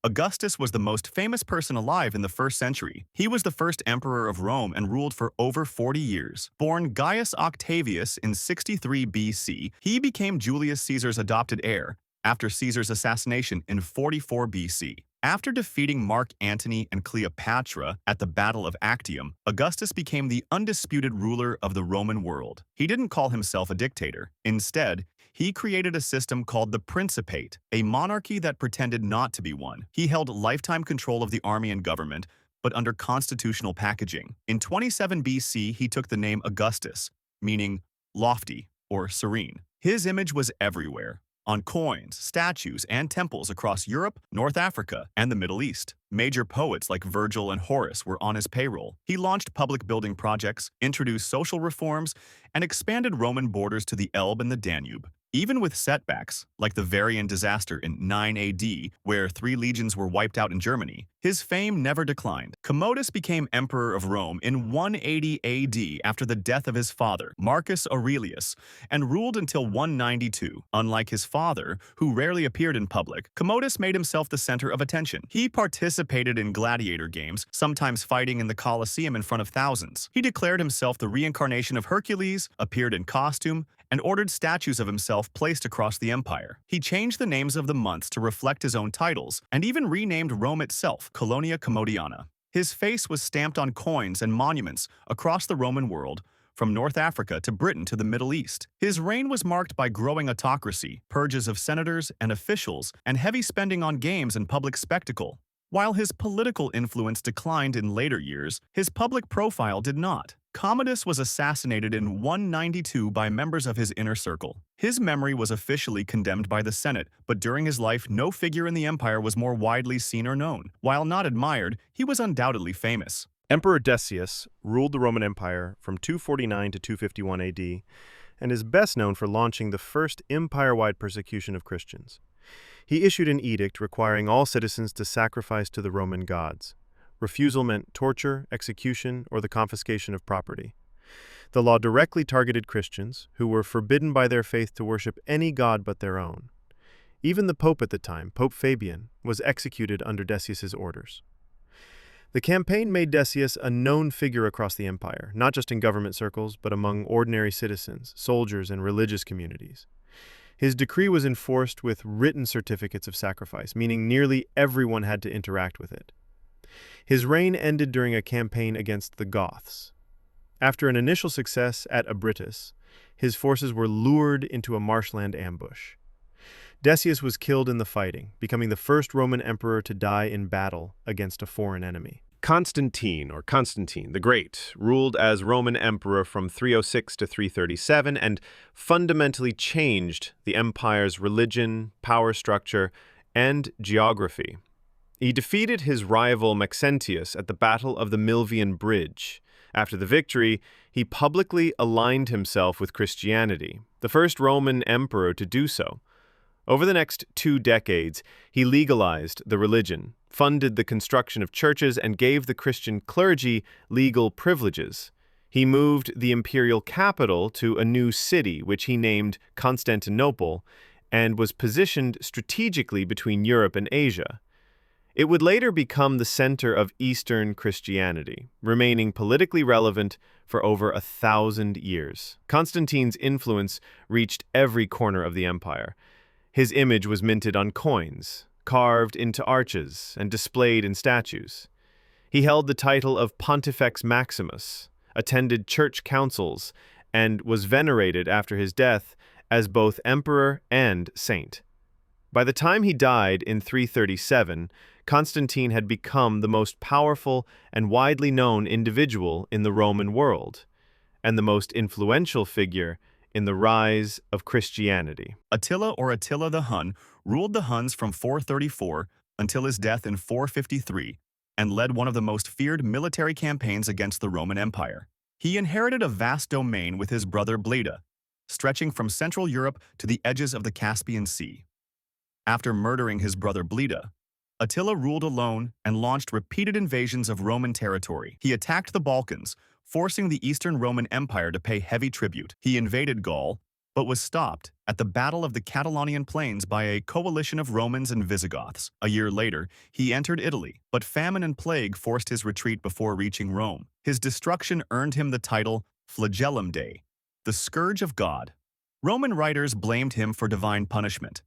Augustus was the most famous person alive in the 1st century. He was the first emperor of Rome and ruled for over 40 years. Born Gaius Octavius in 63 BC, he became Julius Caesar's adopted heir after Caesar's assassination in 44 BC. After defeating Mark Antony and Cleopatra at the Battle of Actium, Augustus became the undisputed ruler of the Roman world. He didn't call himself a dictator. Instead, he created a system called the Principate, a monarchy that pretended not to be one. He held lifetime control of the army and government, but under constitutional packaging. In 27 BC, he took the name Augustus, meaning lofty or serene. His image was everywhere, on coins, statues, and temples across Europe, North Africa, and the Middle East. Major poets like Virgil and Horace were on his payroll. He launched public building projects, introduced social reforms, and expanded Roman borders to the Elbe and the Danube. Even with setbacks, like the Varian disaster in 9 AD, where 3 legions were wiped out in Germany, his fame never declined. Commodus became emperor of Rome in 180 AD after the death of his father, Marcus Aurelius, and ruled until 192. Unlike his father, who rarely appeared in public, Commodus made himself the center of attention. He participated in gladiator games, sometimes fighting in the Colosseum in front of thousands. He declared himself the reincarnation of Hercules, appeared in costume, and ordered statues of himself placed across the empire. He changed the names of the months to reflect his own titles, and even renamed Rome itself Colonia Commodiana. His face was stamped on coins and monuments across the Roman world, from North Africa to Britain to the Middle East. His reign was marked by growing autocracy, purges of senators and officials, and heavy spending on games and public spectacle. While his political influence declined in later years, his public profile did not. Commodus was assassinated in 192 by members of his inner circle. His memory was officially condemned by the Senate, but during his life, no figure in the empire was more widely seen or known. While not admired, he was undoubtedly famous. Emperor Decius ruled the Roman Empire from 249 to 251 AD and is best known for launching the first empire-wide persecution of Christians. He issued an edict requiring all citizens to sacrifice to the Roman gods. Refusal meant torture, execution, or the confiscation of property. The law directly targeted Christians, who were forbidden by their faith to worship any god but their own. Even the Pope at the time, Pope Fabian, was executed under Decius's orders. The campaign made Decius a known figure across the empire, not just in government circles, but among ordinary citizens, soldiers, and religious communities. His decree was enforced with written certificates of sacrifice, meaning nearly everyone had to interact with it. His reign ended during a campaign against the Goths. After an initial success at Abritus, his forces were lured into a marshland ambush. Decius was killed in the fighting, becoming the first Roman emperor to die in battle against a foreign enemy. Constantine, or Constantine the Great, ruled as Roman emperor from 306 to 337 and fundamentally changed the empire's religion, power structure, and geography. He defeated his rival Maxentius at the Battle of the Milvian Bridge. After the victory, he publicly aligned himself with Christianity, the first Roman emperor to do so. Over the next 2 decades, he legalized the religion, funded the construction of churches, and gave the Christian clergy legal privileges. He moved the imperial capital to a new city, which he named Constantinople, and was positioned strategically between Europe and Asia. It would later become the center of Eastern Christianity, remaining politically relevant for over 1,000 years. Constantine's influence reached every corner of the empire. His image was minted on coins, carved into arches, and displayed in statues. He held the title of Pontifex Maximus, attended church councils, and was venerated after his death as both emperor and saint. By the time he died in 337, Constantine had become the most powerful and widely known individual in the Roman world, and the most influential figure in the rise of Christianity. Attila, or Attila the Hun, ruled the Huns from 434 until his death in 453 and led one of the most feared military campaigns against the Roman Empire. He inherited a vast domain with his brother Bleda, stretching from Central Europe to the edges of the Caspian Sea. After murdering his brother Bleda, Attila ruled alone and launched repeated invasions of Roman territory. He attacked the Balkans, forcing the Eastern Roman Empire to pay heavy tribute. He invaded Gaul, but was stopped at the Battle of the Catalonian Plains by a coalition of Romans and Visigoths. A year later, he entered Italy, but famine and plague forced his retreat before reaching Rome. His destruction earned him the title Flagellum Dei, the Scourge of God. Roman writers blamed him for divine punishment.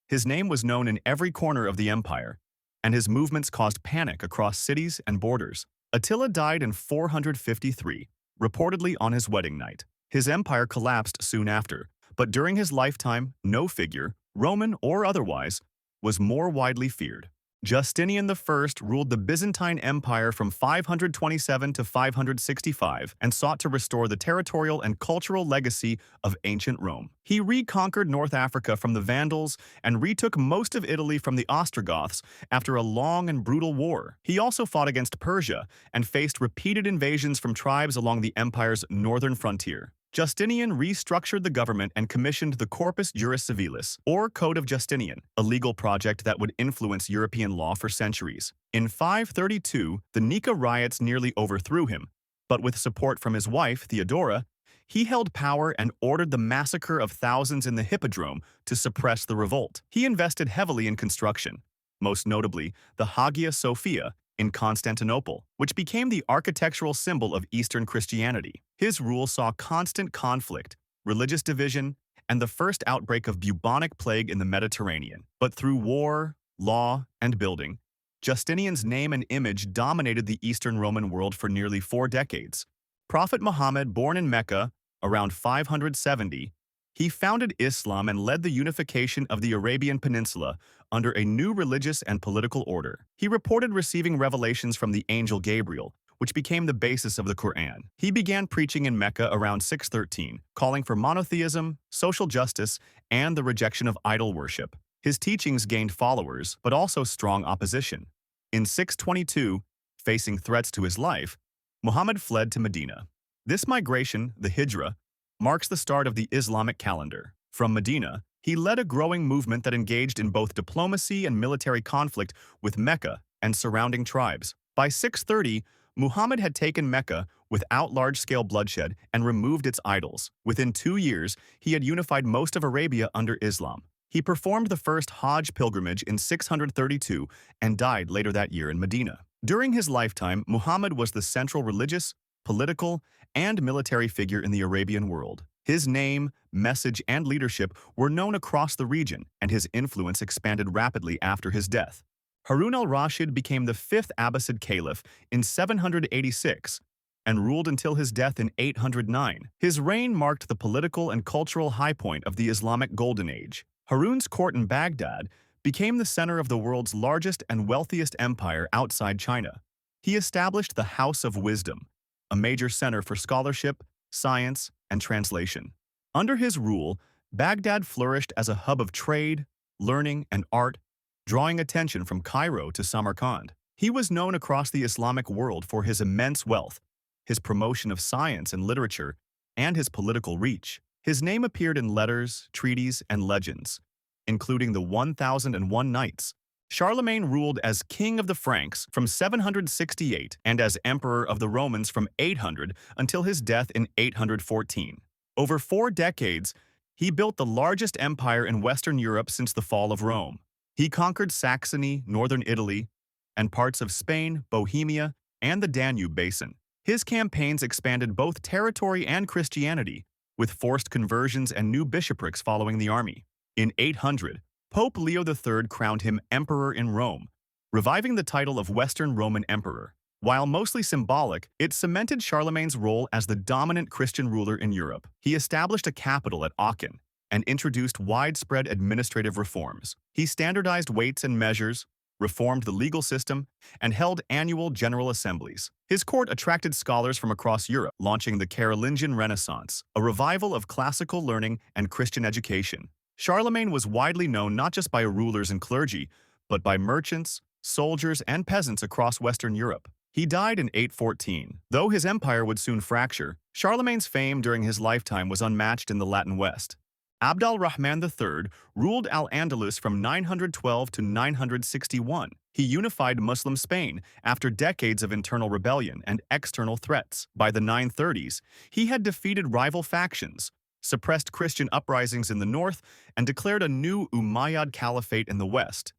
His name was known in every corner of the empire, and his movements caused panic across cities and borders. Attila died in 453, reportedly on his wedding night. His empire collapsed soon after, but during his lifetime, no figure, Roman or otherwise, was more widely feared. Justinian I ruled the Byzantine Empire from 527 to 565 and sought to restore the territorial and cultural legacy of ancient Rome. He reconquered North Africa from the Vandals and retook most of Italy from the Ostrogoths after a long and brutal war. He also fought against Persia and faced repeated invasions from tribes along the empire's northern frontier. Justinian restructured the government and commissioned the Corpus Juris Civilis, or Code of Justinian, a legal project that would influence European law for centuries. In 532, the Nika riots nearly overthrew him, but with support from his wife, Theodora, he held power and ordered the massacre of thousands in the Hippodrome to suppress the revolt. He invested heavily in construction, most notably the Hagia Sophia in Constantinople, which became the architectural symbol of Eastern Christianity. His rule saw constant conflict, religious division, and the first outbreak of bubonic plague in the Mediterranean. But through war, law, and building, Justinian's name and image dominated the Eastern Roman world for nearly 4 decades. Prophet Muhammad, born in Mecca around 570, he founded Islam and led the unification of the Arabian Peninsula under a new religious and political order. He reported receiving revelations from the angel Gabriel, which became the basis of the Quran. He began preaching in Mecca around 613, calling for monotheism, social justice, and the rejection of idol worship. His teachings gained followers, but also strong opposition. In 622, facing threats to his life, Muhammad fled to Medina. This migration, the Hijra, marks the start of the Islamic calendar. From Medina, he led a growing movement that engaged in both diplomacy and military conflict with Mecca and surrounding tribes. By 630, Muhammad had taken Mecca without large-scale bloodshed and removed its idols. Within 2 years, he had unified most of Arabia under Islam. He performed the first Hajj pilgrimage in 632 and died later that year in Medina. During his lifetime, Muhammad was the central religious, political, and military figure in the Arabian world. His name, message, and leadership were known across the region, and his influence expanded rapidly after his death. Harun al-Rashid became the 5th Abbasid caliph in 786 and ruled until his death in 809. His reign marked the political and cultural high point of the Islamic Golden Age. Harun's court in Baghdad became the center of the world's largest and wealthiest empire outside China. He established the House of Wisdom, a major center for scholarship, science, and translation. Under his rule, Baghdad flourished as a hub of trade, learning, and art, drawing attention from Cairo to Samarkand. He was known across the Islamic world for his immense wealth, his promotion of science and literature, and his political reach. His name appeared in letters, treaties, and legends, including the 1001 Nights. Charlemagne ruled as King of the Franks from 768 and as Emperor of the Romans from 800 until his death in 814. Over 4 decades, he built the largest empire in Western Europe since the fall of Rome. He conquered Saxony, northern Italy, and parts of Spain, Bohemia, and the Danube basin. His campaigns expanded both territory and Christianity, with forced conversions and new bishoprics following the army. In 800, Pope Leo III crowned him emperor in Rome, reviving the title of Western Roman Emperor. While mostly symbolic, it cemented Charlemagne's role as the dominant Christian ruler in Europe. He established a capital at Aachen and introduced widespread administrative reforms. He standardized weights and measures, reformed the legal system, and held annual general assemblies. His court attracted scholars from across Europe, launching the Carolingian Renaissance, a revival of classical learning and Christian education. Charlemagne was widely known not just by rulers and clergy, but by merchants, soldiers, and peasants across Western Europe. He died in 814. Though his empire would soon fracture, Charlemagne's fame during his lifetime was unmatched in the Latin West. al-Rahman III ruled Al-Andalus from 912 to 961. He unified Muslim Spain after decades of internal rebellion and external threats. By the 930s, he had defeated rival factions, suppressed Christian uprisings in the north, and declared a new Umayyad Caliphate in the west,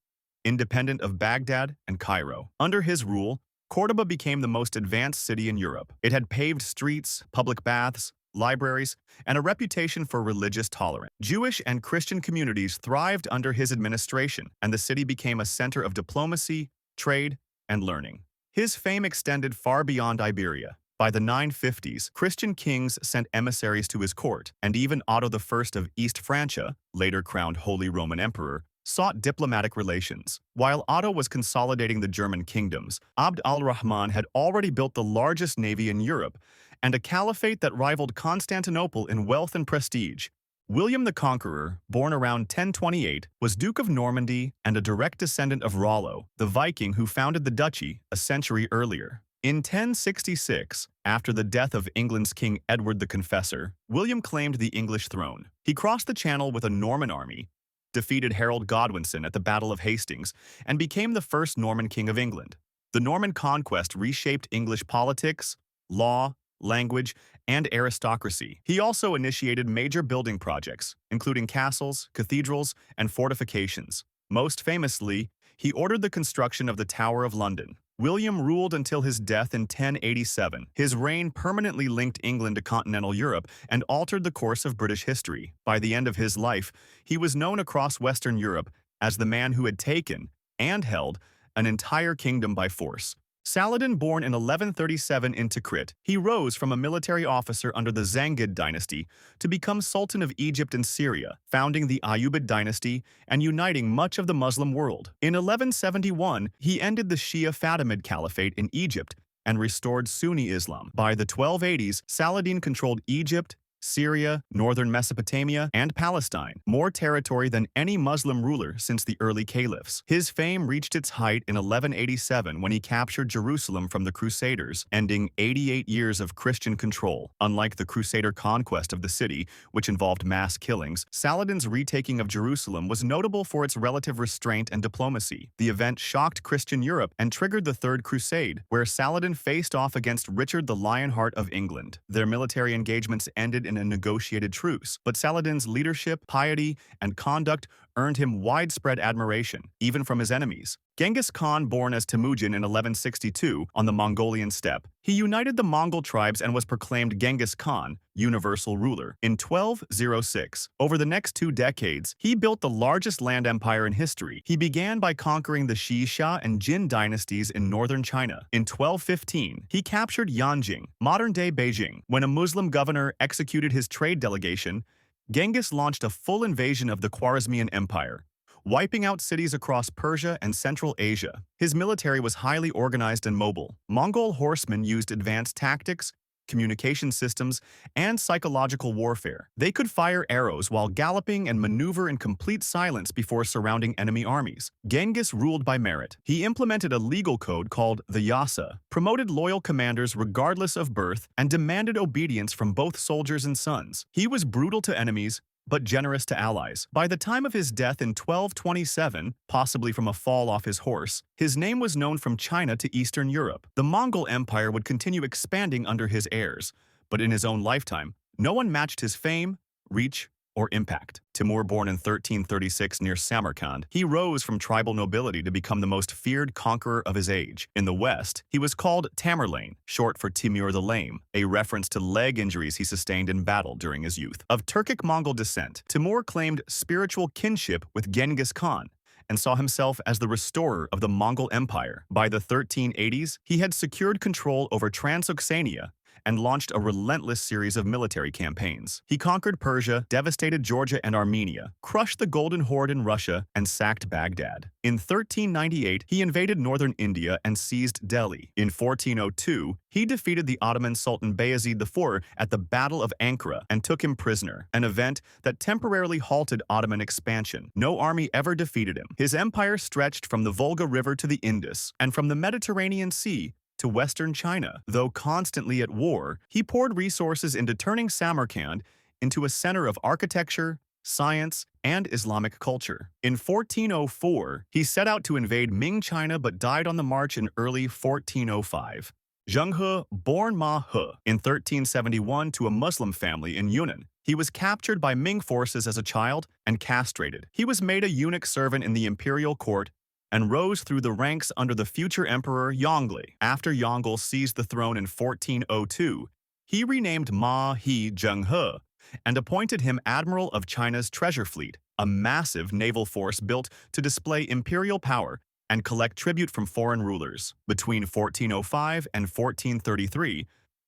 independent of Baghdad and Cairo. Under his rule, Córdoba became the most advanced city in Europe. It had paved streets, public baths, libraries, and a reputation for religious tolerance. Jewish and Christian communities thrived under his administration, and the city became a center of diplomacy, trade, and learning. His fame extended far beyond Iberia. By the 950s, Christian kings sent emissaries to his court, and even Otto I of East Francia, later crowned Holy Roman Emperor, sought diplomatic relations. While Otto was consolidating the German kingdoms, Abd al-Rahman had already built the largest navy in Europe and a caliphate that rivaled Constantinople in wealth and prestige. William the Conqueror, born around 1028, was Duke of Normandy and a direct descendant of Rollo, the Viking who founded the duchy a century earlier. In 1066, after the death of England's King Edward the Confessor, William claimed the English throne. He crossed the Channel with a Norman army, defeated Harold Godwinson at the Battle of Hastings, and became the first Norman king of England. The Norman conquest reshaped English politics, law, language, and aristocracy. He also initiated major building projects, including castles, cathedrals, and fortifications. Most famously, he ordered the construction of the Tower of London. William ruled until his death in 1087. His reign permanently linked England to continental Europe and altered the course of British history. By the end of his life, he was known across Western Europe as the man who had taken and held an entire kingdom by force. Saladin, born in 1137 in Tikrit, he rose from a military officer under the Zhengid dynasty to become Sultan of Egypt and Syria, founding the Ayyubid dynasty and uniting much of the Muslim world. In 1171, he ended the Shia Fatimid Caliphate in Egypt and restored Sunni Islam. By the 1280s, Saladin controlled Egypt, Syria, northern Mesopotamia, and Palestine, more territory than any Muslim ruler since the early caliphs. His fame reached its height in 1187 when he captured Jerusalem from the Crusaders, ending 88 years of Christian control. Unlike the Crusader conquest of the city, which involved mass killings, Saladin's retaking of Jerusalem was notable for its relative restraint and diplomacy. The event shocked Christian Europe and triggered the Third Crusade, where Saladin faced off against Richard the Lionheart of England. Their military engagements ended in a negotiated truce, but Saladin's leadership, piety, and conduct earned him widespread admiration, even from his enemies. Genghis Khan, born as Temujin in 1162 on the Mongolian steppe, he united the Mongol tribes and was proclaimed Genghis Khan, universal ruler, in 1206. Over the next 2 decades, he built the largest land empire in history. He began by conquering the Xisha and Jin dynasties in northern China. In 1215, he captured Yanjing, modern-day Beijing. When a Muslim governor executed his trade delegation, Genghis launched a full invasion of the Khwarezmian Empire, wiping out cities across Persia and Central Asia. His military was highly organized and mobile. Mongol horsemen used advanced tactics, communication systems, and psychological warfare. They could fire arrows while galloping and maneuver in complete silence before surrounding enemy armies. Genghis ruled by merit. He implemented a legal code called the Yasa, promoted loyal commanders regardless of birth, and demanded obedience from both soldiers and sons. He was brutal to enemies, but generous to allies. By the time of his death in 1227, possibly from a fall off his horse, his name was known from China to Eastern Europe. The Mongol Empire would continue expanding under his heirs, but in his own lifetime, no one matched his fame, reach, or impact. Timur, born in 1336 near Samarkand, he rose from tribal nobility to become the most feared conqueror of his age. In the West, he was called Tamerlane, short for Timur the Lame, a reference to leg injuries he sustained in battle during his youth. Of Turkic-Mongol descent, Timur claimed spiritual kinship with Genghis Khan and saw himself as the restorer of the Mongol Empire. By the 1380s, he had secured control over Transoxania and launched a relentless series of military campaigns. He conquered Persia, devastated Georgia and Armenia, crushed the Golden Horde in Russia, and sacked Baghdad. In 1398, he invaded northern India and seized Delhi. In 1402, he defeated the Ottoman Sultan Bayezid IV at the Battle of Ankara and took him prisoner, an event that temporarily halted Ottoman expansion. No army ever defeated him. His empire stretched from the Volga River to the Indus, and from the Mediterranean Sea to western China. Though constantly at war, he poured resources into turning Samarkand into a center of architecture, science, and Islamic culture. In 1404, he set out to invade Ming China but died on the march in early 1405. Zheng He, born Ma He, in 1371 to a Muslim family in Yunnan, He was captured by Ming forces as a child and castrated. He was made a eunuch servant in the imperial court and rose through the ranks under the future emperor Yongle. After Yongle seized the throne in 1402, he renamed Ma He Zheng He and appointed him admiral of China's treasure fleet, a massive naval force built to display imperial power and collect tribute from foreign rulers. Between 1405 and 1433,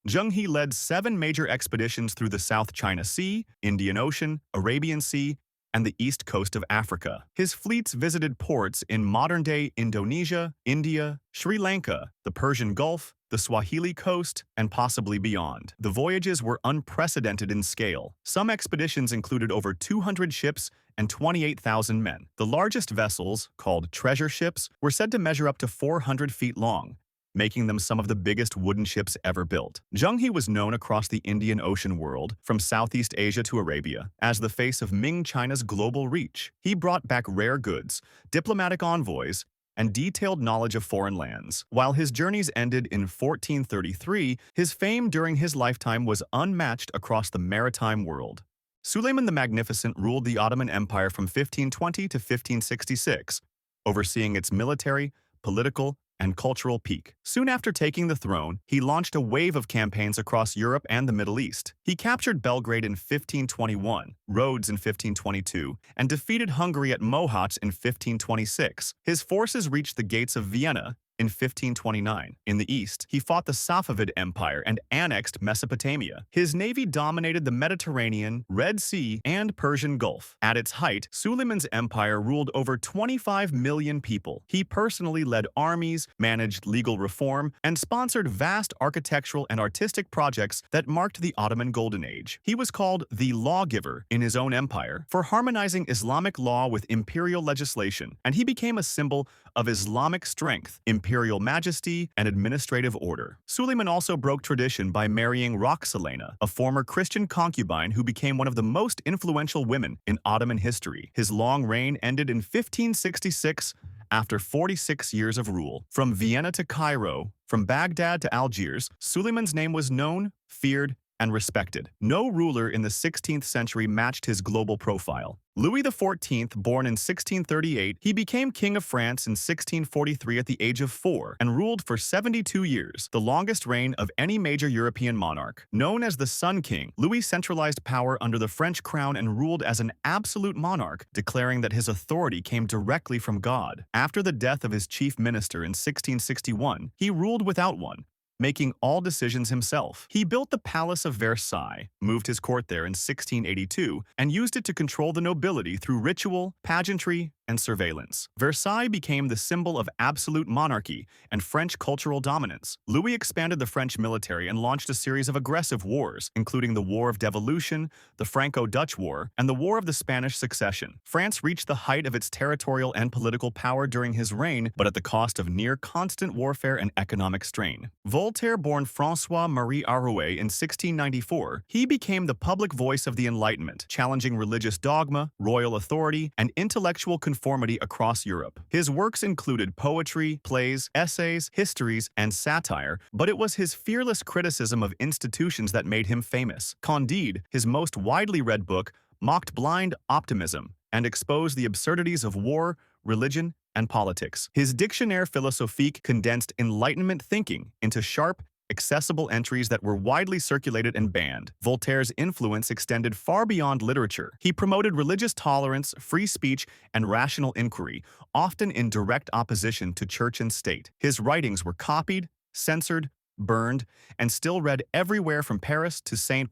Zheng He led 7 major expeditions through the South China Sea, Indian Ocean, Arabian Sea, and the east coast of Africa. His fleets visited ports in modern-day Indonesia, India, Sri Lanka, the Persian Gulf, the Swahili coast, and possibly beyond. The voyages were unprecedented in scale. Some expeditions included over 200 ships and 28,000 men. The largest vessels, called treasure ships, were said to measure up to 400 feet long, making them some of the biggest wooden ships ever built. Zheng He was known across the Indian Ocean world, from Southeast Asia to Arabia, as the face of Ming China's global reach. He brought back rare goods, diplomatic envoys, and detailed knowledge of foreign lands. While his journeys ended in 1433, his fame during his lifetime was unmatched across the maritime world. Suleiman the Magnificent ruled the Ottoman Empire from 1520 to 1566, overseeing its military, political, and cultural peak. Soon after taking the throne, he launched a wave of campaigns across Europe and the Middle East. He captured Belgrade in 1521, Rhodes in 1522, and defeated Hungary at Mohacs in 1526. His forces reached the gates of Vienna in 1529. In the east, he fought the Safavid Empire and annexed Mesopotamia. His navy dominated the Mediterranean, Red Sea, and Persian Gulf. At its height, Suleiman's empire ruled over 25 million people. He personally led armies, managed legal reform, and sponsored vast architectural and artistic projects that marked the Ottoman Golden Age. He was called the lawgiver in his own empire for harmonizing Islamic law with imperial legislation, and he became a symbol of Islamic strength, imperial majesty, and administrative order. Suleiman also broke tradition by marrying Roxolana, a former Christian concubine who became one of the most influential women in Ottoman history. His long reign ended in 1566 after 46 years of rule. From Vienna to Cairo, from Baghdad to Algiers, Suleiman's name was known, feared, and respected. No ruler in the 16th century matched his global profile. Louis XIV, born in 1638, he became King of France in 1643 at the age of 4 and ruled for 72 years, the longest reign of any major European monarch. Known as the Sun King, Louis centralized power under the French crown and ruled as an absolute monarch, declaring that his authority came directly from God. After the death of his chief minister in 1661, he ruled without one, making all decisions himself. He built the Palace of Versailles, moved his court there in 1682, and used it to control the nobility through ritual, pageantry, and surveillance. Versailles became the symbol of absolute monarchy and French cultural dominance. Louis expanded the French military and launched a series of aggressive wars, including the War of Devolution, the Franco-Dutch War, and the War of the Spanish Succession. France reached the height of its territorial and political power during his reign, but at the cost of near-constant warfare and economic strain. Voltaire-born François-Marie Arouet in 1694, he became the public voice of the Enlightenment, challenging religious dogma, royal authority, and intellectual conformity across Europe. His works included poetry, plays, essays, histories, and satire, but it was his fearless criticism of institutions that made him famous. Candide, his most widely read book, mocked blind optimism and exposed the absurdities of war, religion, and politics. His Dictionnaire philosophique condensed Enlightenment thinking into sharp, accessible entries that were widely circulated and banned. Voltaire's influence extended far beyond literature. He promoted religious tolerance, free speech, and rational inquiry, often in direct opposition to church and state. His writings were copied, censored, burned, and still read everywhere from Paris to St.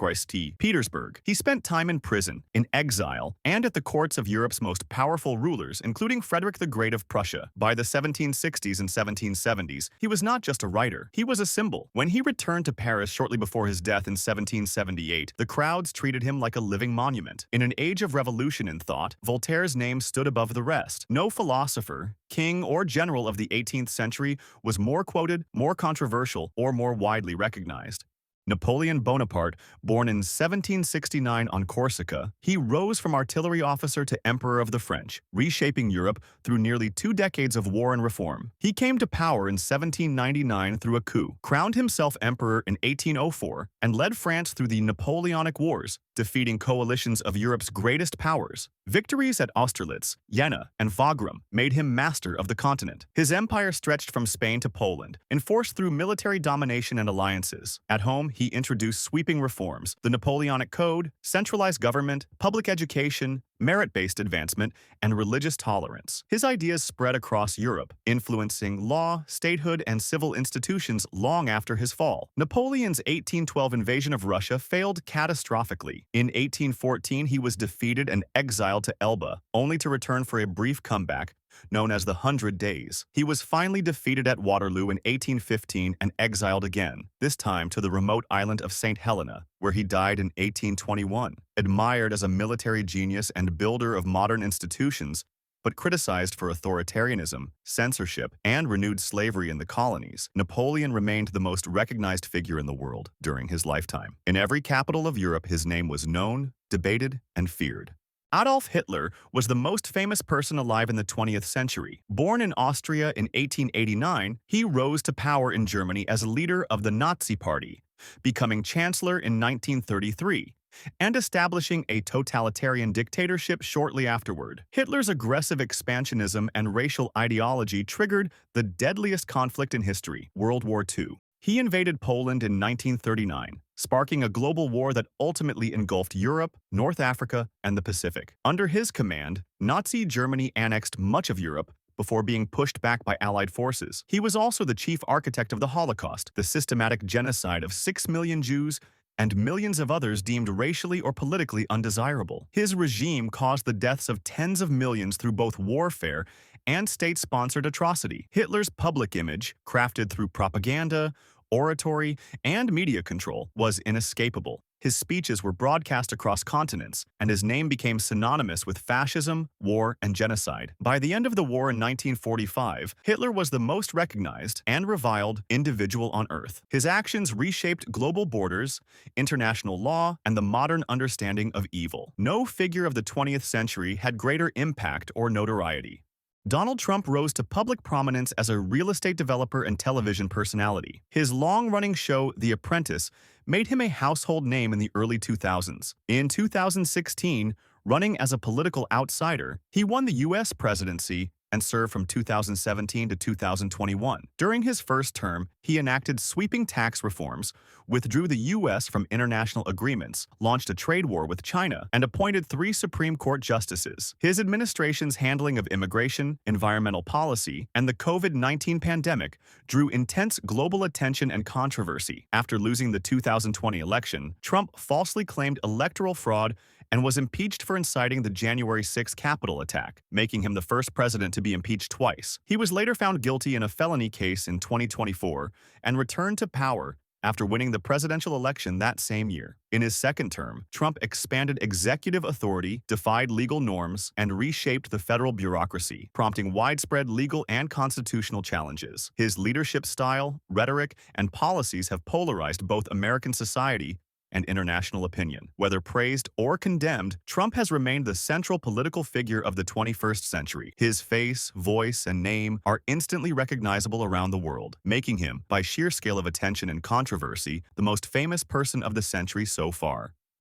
Petersburg. He spent time in prison, in exile, and at the courts of Europe's most powerful rulers, including Frederick the Great of Prussia. By the 1760s and 1770s, he was not just a writer, he was a symbol. When he returned to Paris shortly before his death in 1778, the crowds treated him like a living monument. In an age of revolution in thought, Voltaire's name stood above the rest. No philosopher, king, or general of the 18th century was more quoted, more controversial, or more widely recognized. Napoleon Bonaparte, born in 1769 on Corsica, he rose from artillery officer to emperor of the French, reshaping Europe through nearly 2 decades of war and reform. He came to power in 1799 through a coup, crowned himself emperor in 1804, and led France through the Napoleonic Wars, defeating coalitions of Europe's greatest powers. Victories at Austerlitz, Jena, and Wagram made him master of the continent. His empire stretched from Spain to Poland, enforced through military domination and alliances. At home, he introduced sweeping reforms: the Napoleonic Code, centralized government, public education, merit-based advancement, and religious tolerance. His ideas spread across Europe, influencing law, statehood, and civil institutions long after his fall. Napoleon's 1812 invasion of Russia failed catastrophically. In 1814, he was defeated and exiled to Elba, only to return for a brief comeback known as the 100 Days. He was finally defeated at Waterloo in 1815 and exiled again, this time to the remote island of St. Helena, where he died in 1821. Admired as a military genius and builder of modern institutions, but criticized for authoritarianism, censorship, and renewed slavery in the colonies, Napoleon remained the most recognized figure in the world during his lifetime. In every capital of Europe, his name was known, debated, and feared. Adolf Hitler was the most famous person alive in the 20th century. Born in Austria in 1889, he rose to power in Germany as a leader of the Nazi Party, becoming chancellor in 1933, and establishing a totalitarian dictatorship shortly afterward. Hitler's aggressive expansionism and racial ideology triggered the deadliest conflict in history, World War II. He invaded Poland in 1939, sparking a global war that ultimately engulfed Europe, North Africa, and the Pacific. Under his command, Nazi Germany annexed much of Europe before being pushed back by Allied forces. He was also the chief architect of the Holocaust, the systematic genocide of 6 million Jews and millions of others deemed racially or politically undesirable. His regime caused the deaths of tens of millions through both warfare and state-sponsored atrocity. Hitler's public image, crafted through propaganda, oratory, and media control, was inescapable. His speeches were broadcast across continents, and his name became synonymous with fascism, war, and genocide. By the end of the war in 1945, Hitler was the most recognized and reviled individual on Earth. His actions reshaped global borders, international law, and the modern understanding of evil. No figure of the 20th century had greater impact or notoriety. Donald Trump rose to public prominence as a real estate developer and television personality. His long-running show, The Apprentice, made him a household name in the early 2000s. In 2016, running as a political outsider, he won the U.S. presidency and served from 2017 to 2021. During his first term, he enacted sweeping tax reforms, withdrew the U.S. from international agreements, launched a trade war with China, and appointed 3 Supreme Court justices. His administration's handling of immigration, environmental policy, and the COVID-19 pandemic drew intense global attention and controversy. After losing the 2020 election, Trump falsely claimed electoral fraud and was impeached for inciting the January 6 Capitol attack, making him the first president to be impeached twice. He was later found guilty in a felony case in 2024 and returned to power after winning the presidential election that same year. In his second term, Trump expanded executive authority, defied legal norms, and reshaped the federal bureaucracy, prompting widespread legal and constitutional challenges. His leadership style, rhetoric, and policies have polarized both American society and international opinion. Whether praised or condemned, Trump has remained the central political figure of the 21st century. His face, voice, and name are instantly recognizable around the world, making him, by sheer scale of attention and controversy, the most famous person of the century so far.